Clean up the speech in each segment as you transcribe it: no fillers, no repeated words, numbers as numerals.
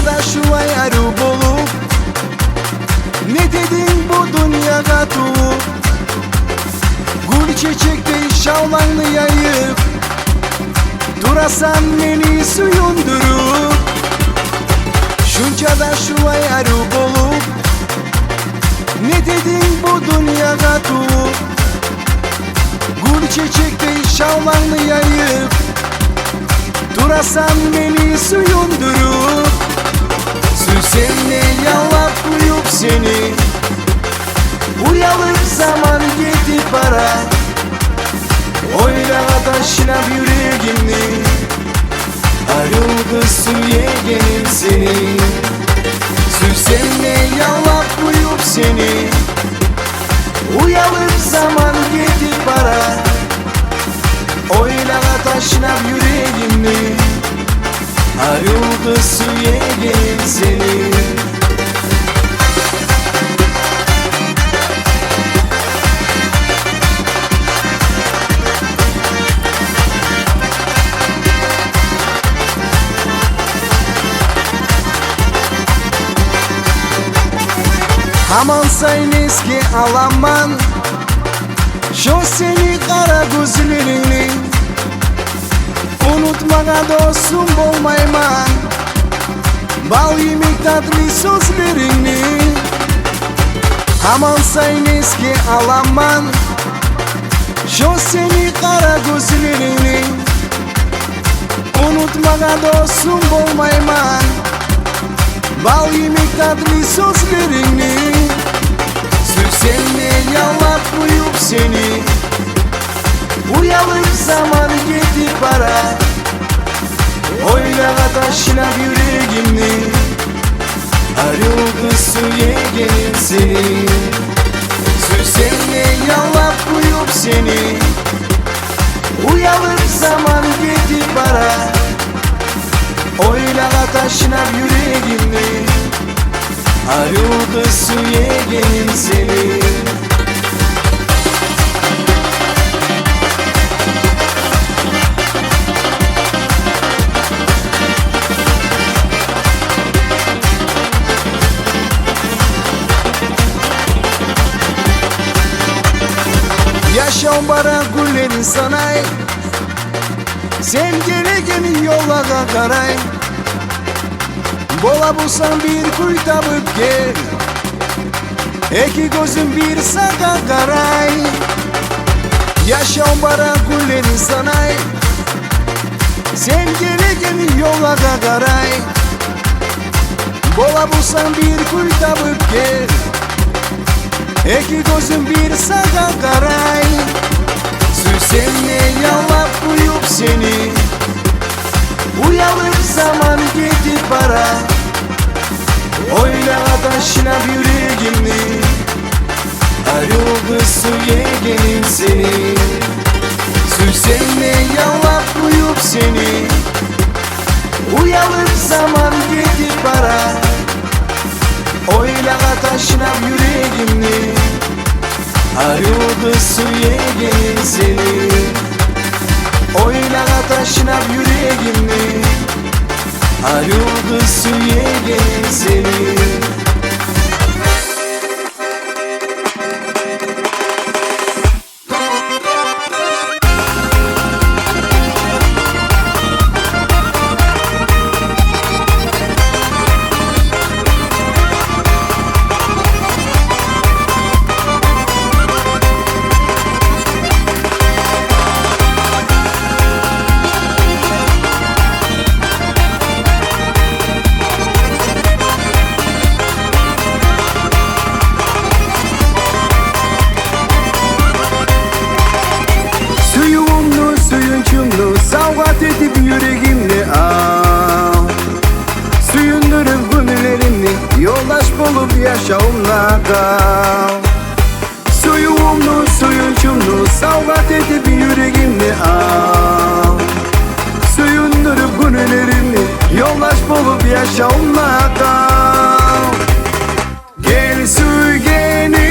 Şunca da şulay arı bolup ne dedin bu dünyaya tuğup gül çiçekte şalmanlı yayıp durasan beni suyundurup Şunca da şulay arı bolup ne dedin bu dünyaya tuğup gül çiçekte şalmanlı yayıp durasan beni suyundurup Süsenle yalap uyup seni Uyalıp zaman gidip ara Oyla taşınap yüreğimni Ayrıldı süyegenim seni Süsenle yalap uyup seni Uyalıp zaman gidip ara Oyla taşınap yüreğimni Ayrıldı süyegenim seni Aman sayın eski alaman Şu seni kara gözlerini Unutmağa dostum olmayman Bal yemek tatlı sözlerini Aman sayın eski alaman Şu seni kara gözlerini Unutmağa dostum olmayman Bal yemek tatlı sözlerini Süsenle yalap uyup seni Uyalıp zaman gidip ara Oyla taşınap yüreğimni Ayrıldı süyegenim seni Süsenle yalap uyup seni Uyalıp zaman gidip ara Oyla taşınap yüreğimni Ayrıldı süyegenim seni Yaşam bara güllerin sanay Sen gelegenin yola karay Bola bulsan bir kuy tabıp gel İki gözüm bir saka karay Yaşam bara güllerin sanay Sen gelegenin yola karay Bola bulsan bir kuy tabıp gel İki gözüm bir saka karay Süsenle yalap uyup seni Uyalıp zaman gidip ara Oyla taşınap yüreğimni Ayrıldı süyegenim seni Süsenle yalap uyup seni Uyalıp zaman gidip ara Oyla taşınap yüreğimni Ayrıldı süyegenim seni Oyla taşınap yüreğimni Ayrıldı süyegenim seni Savgat edip yüreğimle al Suyundurup gönüllerimle Yoldaş bulup yaşamla kal Suyumlu suyunçumlu Savgat edip yüreğimle al Suyundurup gönüllerimle Yoldaş bulup yaşamla kal Gel sügenim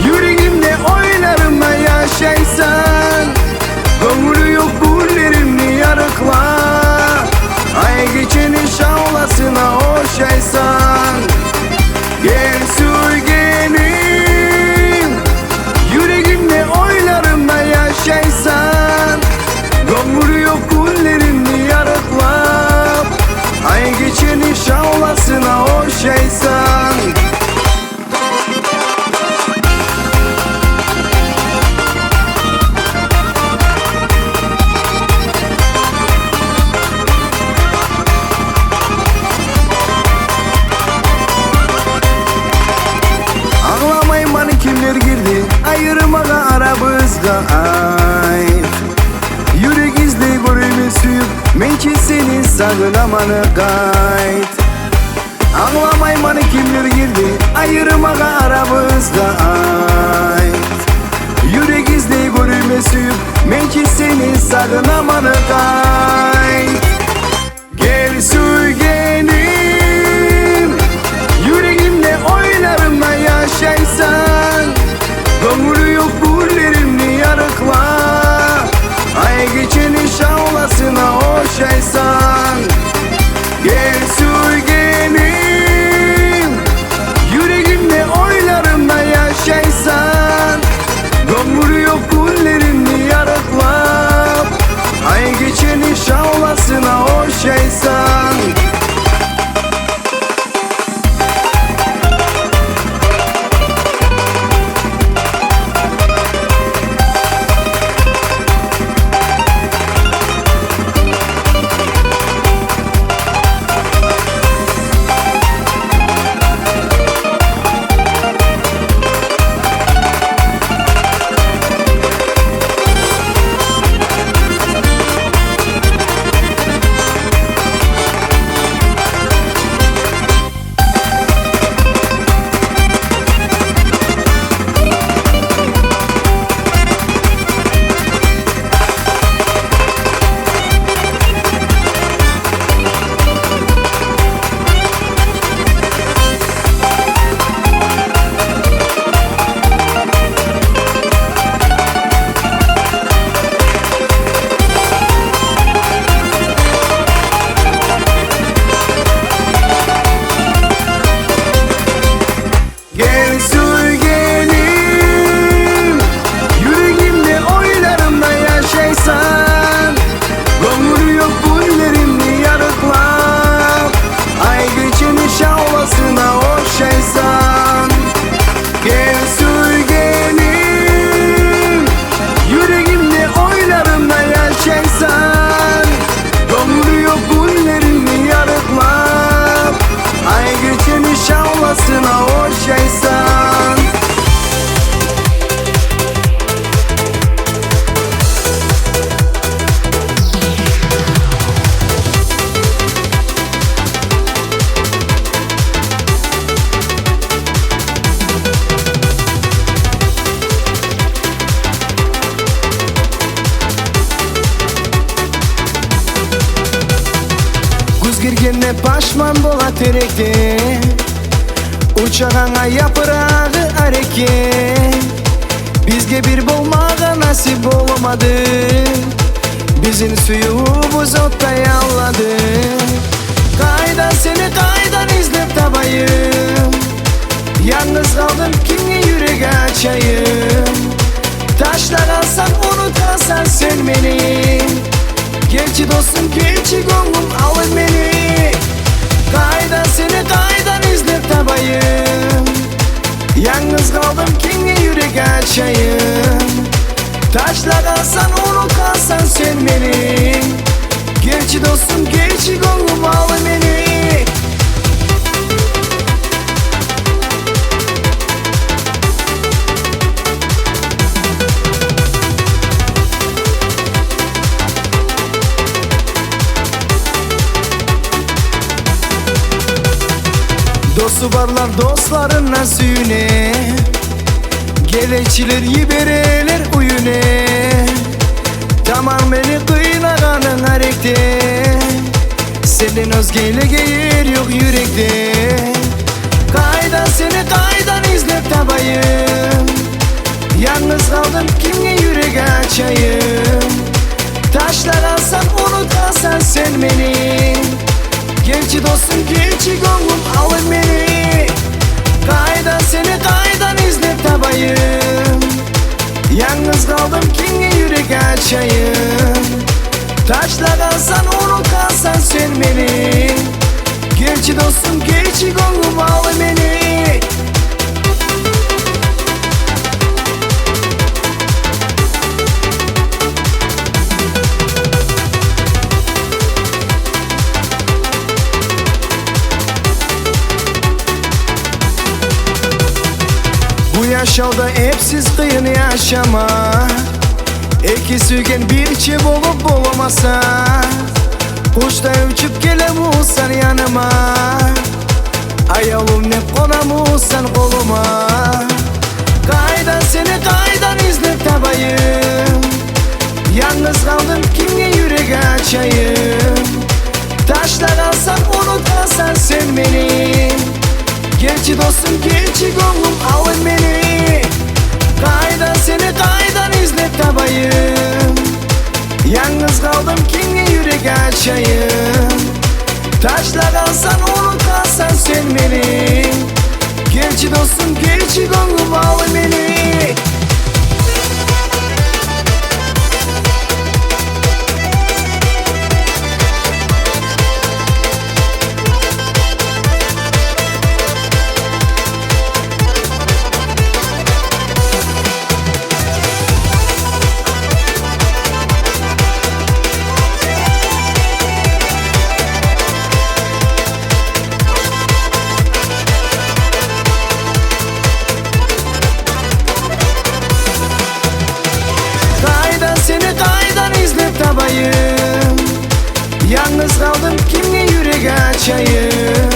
Yüreğimle oylarıma yaşaysan Gönlü yok güllerimle yarıkla Ay geçeni şan sagınamanı kayt. Anlamaymanı kimler girdi ayırmaga aramızda ait. Yürek izley görüme suyup menki seni sagınamanı kayt. Gel suygenim yüreğimde oylarımda yaşaysan. Gönlü yok güllerimni yarıkla. Ay geçeni şavlasına hoşaysan. Gel suygenim yüreğimde oylarımda yaşaysan. Gönlü yok güllerimni yarıkla. Ay geçeni şavlasına hoşaysan. Gel suygenim yüreğimde oylarımda yaşaysan. Gönlü yok güllerimni yarıkla. Ay geçeni şavlasına hoşaysan. Gel suygenim yüreğimde oylarımda yaşaysan. Gönlü yok güllerimni yarıkla. Ay geçeni şavlasına hoşaysan. Kuz girgende paşman bola terekte. Uçağına yaprağı hareket. Bizge bir bolmağa nasip olmadı. Bizim suyumuz otta yalladı. Kaydan seni kaydan izlep tabayım. Yalnız kaldım kimge yürek açayım. Taşlar alsan unutarsan sen beni. Gerçi dostum gerçi gönlüm alın beni. Kaydan seni kaydan izlep tabayım. Yalnız kaldım kimge yürek açayım. Taşlar alsan unutarsan sen beni. Gerçi dostum gerçi gönlüm alın beni. Dostu varlar dostlarına suyune. Geleçiler yibereler uyune. Tamam beni kıynaganın harekte. Senden özgeyle yer yok yürekte. Kaydan seni kaydan izlep tabayım. Yalnız kaldım kimge yürek açayım. Taşlar alsan unutarsan sen beni. Gerçi dostum gerçi gönlüm alın beni. Kaydan seni kaydan izlep tabayım. Yalnız kaldım kimge yürek açayım. Taşlar alsan unutarsan sen beni. Gerçi dostum gerçi gönlüm alın beni. Bu yaşamda hepsiz kıyın yaşama. İki sügen bir çift olup olamasa. Kuşday uçup gelemusan yanıma, ayağım ne konamusan koluma. Kaydan seni kaydan izlep tabayım, yalnız kaldım kimge yürek açayım. Taşlar alsan unutmasan sen beni, gerçi dostum gerçi gönlüm alın beni. Kaydan seni kaydan izlep tabayım, yalnız kaldım kimge yürek açayım. Taşlar alsan unutmasan sen beni, gerçi dostum gerçi gönlüm alın beni. Seni kaydan izlep tabayım, yalnız kaldım kimle yürek açayım.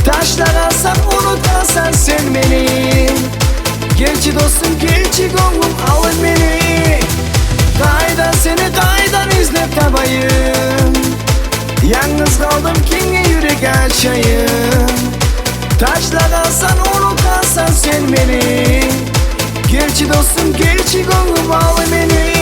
Taşlar alsan unutmasan sen beni, gerçi dostum gerçi gönlüm alın beni. Kaydan seni kaydan izlep tabayım, yalnız kaldım kimle yürek açayım. Taşlar alsan unutmasan sen beni, gerçi dostum gerçi gönlüm alın beni.